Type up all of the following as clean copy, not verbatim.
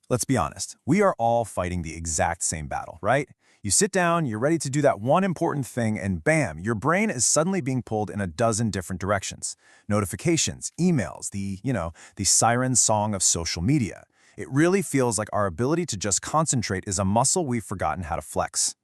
Let's be honest, we are all fighting the exact same battle, right? You sit down, you're ready to do that one important thing, and bam, your brain is suddenly being pulled in a dozen different directions. Notifications, emails, the siren song of social media. It really feels like our ability to just concentrate is a muscle we've forgotten how to flex.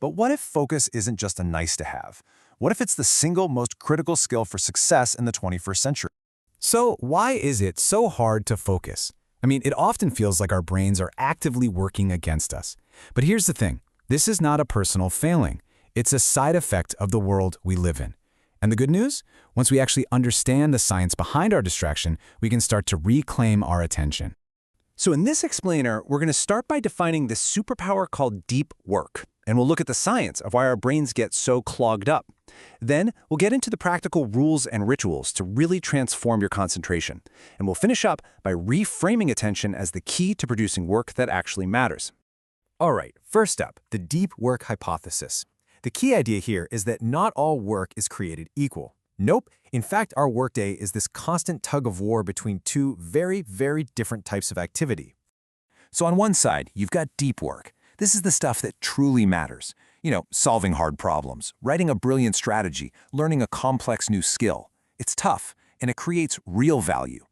But what if focus isn't just a nice to have? What if it's the single most critical skill for success in the 21st century? So why is it so hard to focus? I mean, it often feels like our brains are actively working against us. But here's the thing. This is not a personal failing. It's a side effect of the world we live in. And the good news? Once we actually understand the science behind our distraction, we can start to reclaim our attention. So in this explainer, we're going to start by defining this superpower called deep work. And we'll look at the science of why our brains get so clogged up. Then we'll get into the practical rules and rituals to really transform your concentration. And we'll finish up by reframing attention as the key to producing work that actually matters. All right, first up, the deep work hypothesis. The key idea here is that not all work is created equal. Nope. In fact, our workday is this constant tug of war between two very, very different types of activity. So on one side, you've got deep work. This is the stuff that truly matters. Solving hard problems, writing a brilliant strategy, learning a complex new skill. It's tough, and it creates real value.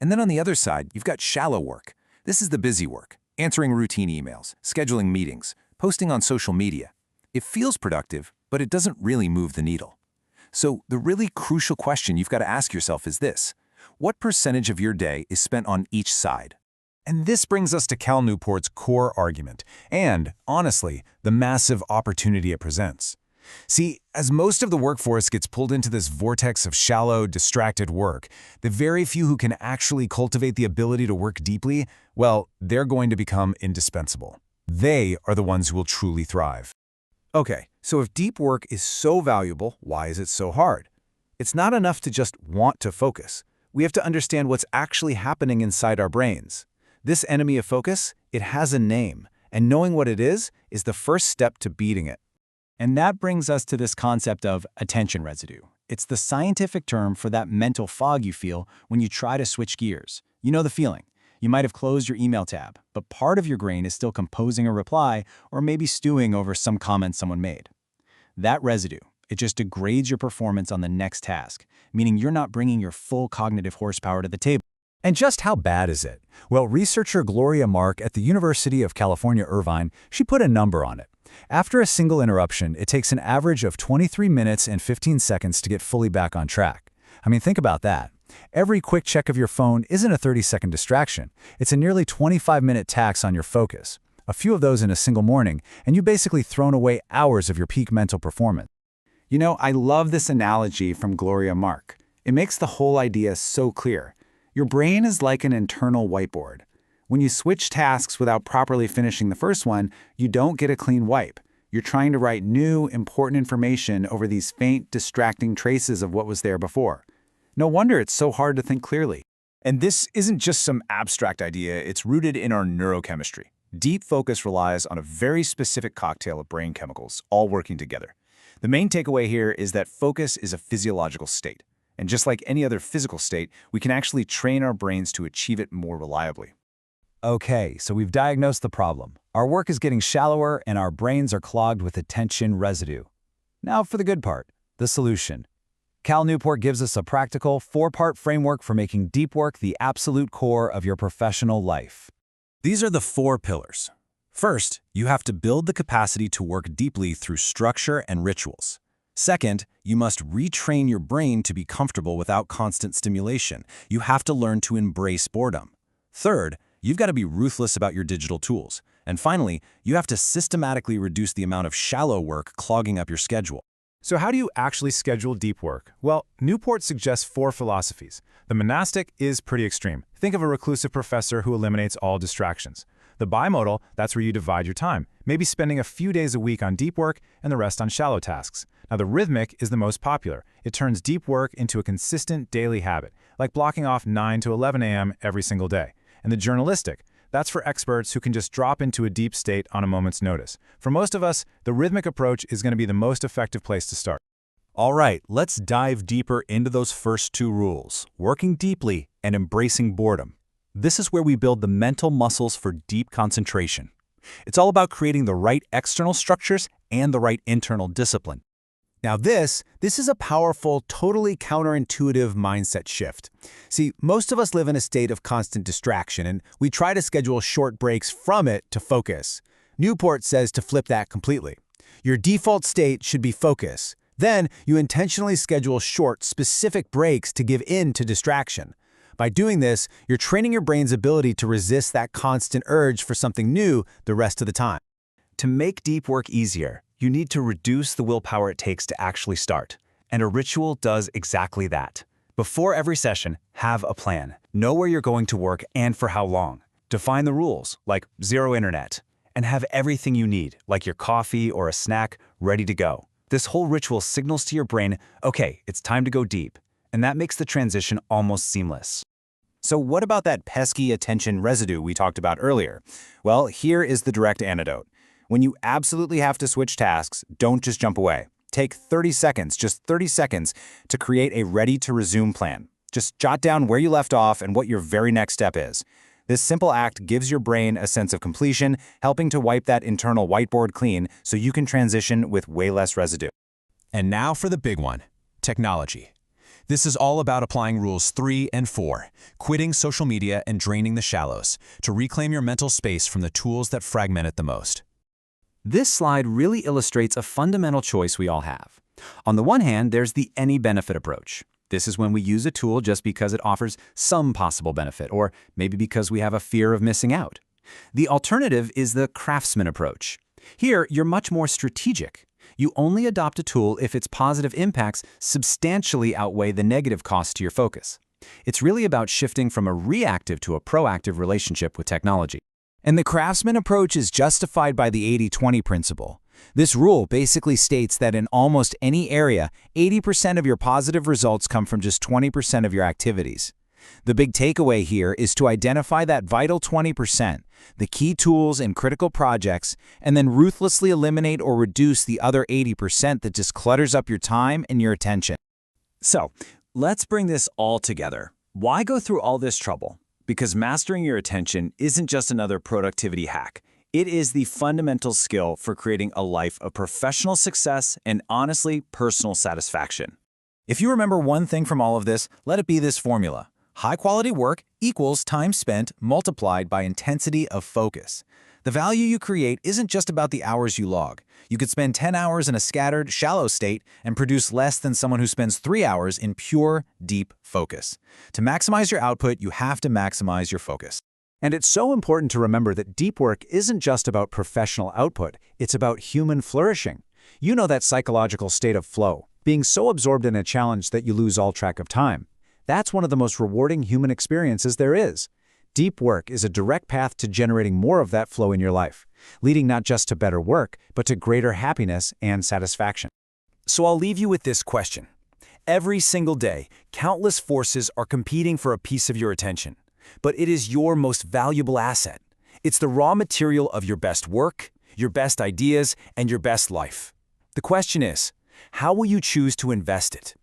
And then on the other side, you've got shallow work. This is the busy work, answering routine emails, scheduling meetings, posting on social media. It feels productive, but it doesn't really move the needle. So the really crucial question you've got to ask yourself is this: what percentage of your day is spent on each side? And this brings us to Cal Newport's core argument, and, honestly, the massive opportunity it presents. See, as most of the workforce gets pulled into this vortex of shallow, distracted work, the very few who can actually cultivate the ability to work deeply, well, they're going to become indispensable. They are the ones who will truly thrive. Okay, so if deep work is so valuable, why is it so hard? It's not enough to just want to focus. We have to understand what's actually happening inside our brains. This enemy of focus, it has a name, and knowing what it is the first step to beating it. And that brings us to this concept of attention residue. It's the scientific term for that mental fog you feel when you try to switch gears. You know the feeling. You might have closed your email tab, but part of your brain is still composing a reply or maybe stewing over some comment someone made. That residue, it just degrades your performance on the next task, meaning you're not bringing your full cognitive horsepower to the table. And just how bad is it? Well, researcher Gloria Mark at the University of California, Irvine, she put a number on it. After a single interruption, it takes an average of 23 minutes and 15 seconds to get fully back on track. I mean, think about that. Every quick check of your phone isn't a 30-second distraction. It's a nearly 25-minute tax on your focus. A few of those in a single morning, and you've basically thrown away hours of your peak mental performance. I love this analogy from Gloria Mark. It makes the whole idea so clear. Your brain is like an internal whiteboard. When you switch tasks without properly finishing the first one, you don't get a clean wipe. You're trying to write new, important information over these faint, distracting traces of what was there before. No wonder it's so hard to think clearly. And this isn't just some abstract idea, it's rooted in our neurochemistry. Deep focus relies on a very specific cocktail of brain chemicals, all working together. The main takeaway here is that focus is a physiological state. And just like any other physical state, we can actually train our brains to achieve it more reliably. Okay, so we've diagnosed the problem. Our work is getting shallower and our brains are clogged with attention residue. Now for the good part, the solution. Cal Newport gives us a practical, 4-part framework for making deep work the absolute core of your professional life. These are the 4 pillars. First, you have to build the capacity to work deeply through structure and rituals. Second, you must retrain your brain to be comfortable without constant stimulation. You have to learn to embrace boredom. Third, you've got to be ruthless about your digital tools. And finally, you have to systematically reduce the amount of shallow work clogging up your schedule. So how do you actually schedule deep work? Well, Newport suggests 4 philosophies. The monastic is pretty extreme. Think of a reclusive professor who eliminates all distractions. The bimodal, that's where you divide your time, maybe spending a few days a week on deep work and the rest on shallow tasks. Now, the rhythmic is the most popular. It turns deep work into a consistent daily habit, like blocking off 9 to 11 a.m. every single day. And the journalistic, that's for experts who can just drop into a deep state on a moment's notice. For most of us, the rhythmic approach is going to be the most effective place to start. All right, let's dive deeper into those first 2 rules, working deeply and embracing boredom. This is where we build the mental muscles for deep concentration. It's all about creating the right external structures and the right internal discipline. Now this is a powerful, totally counterintuitive mindset shift. See, most of us live in a state of constant distraction, and we try to schedule short breaks from it to focus. Newport says to flip that completely. Your default state should be focus. Then you intentionally schedule short, specific breaks to give in to distraction. By doing this, you're training your brain's ability to resist that constant urge for something new the rest of the time. To make deep work easier, you need to reduce the willpower it takes to actually start. And a ritual does exactly that. Before every session, have a plan. Know where you're going to work and for how long. Define the rules, like zero internet. And have everything you need, like your coffee or a snack, ready to go. This whole ritual signals to your brain, okay, it's time to go deep. And that makes the transition almost seamless. So what about that pesky attention residue we talked about earlier? Well, here is the direct antidote. When you absolutely have to switch tasks, don't just jump away. Take 30 seconds, just 30 seconds, to create a ready-to-resume plan. Just jot down where you left off and what your very next step is. This simple act gives your brain a sense of completion, helping to wipe that internal whiteboard clean so you can transition with way less residue. And now for the big one, technology. This is all about applying rules 3 and 4, quitting social media and draining the shallows, to reclaim your mental space from the tools that fragment it the most. This slide really illustrates a fundamental choice we all have. On the one hand, there's the any benefit approach. This is when we use a tool just because it offers some possible benefit, or maybe because we have a fear of missing out. The alternative is the craftsman approach. Here, you're much more strategic. You only adopt a tool if its positive impacts substantially outweigh the negative costs to your focus. It's really about shifting from a reactive to a proactive relationship with technology. And the craftsman approach is justified by the 80-20 principle. This rule basically states that in almost any area, 80% of your positive results come from just 20% of your activities. The big takeaway here is to identify that vital 20%, the key tools and critical projects, and then ruthlessly eliminate or reduce the other 80% that just clutters up your time and your attention. So, let's bring this all together. Why go through all this trouble? Because mastering your attention isn't just another productivity hack. It is the fundamental skill for creating a life of professional success and, honestly, personal satisfaction. If you remember one thing from all of this, let it be this formula. High-quality work equals time spent multiplied by intensity of focus. The value you create isn't just about the hours you log. You could spend 10 hours in a scattered, shallow state and produce less than someone who spends 3 hours in pure, deep focus. To maximize your output, you have to maximize your focus. And it's so important to remember that deep work isn't just about professional output, it's about human flourishing. You know that psychological state of flow, being so absorbed in a challenge that you lose all track of time. That's one of the most rewarding human experiences there is. Deep work is a direct path to generating more of that flow in your life, leading not just to better work, but to greater happiness and satisfaction. So I'll leave you with this question. Every single day, countless forces are competing for a piece of your attention. But it is your most valuable asset. It's the raw material of your best work, your best ideas, and your best life. The question is, how will you choose to invest it?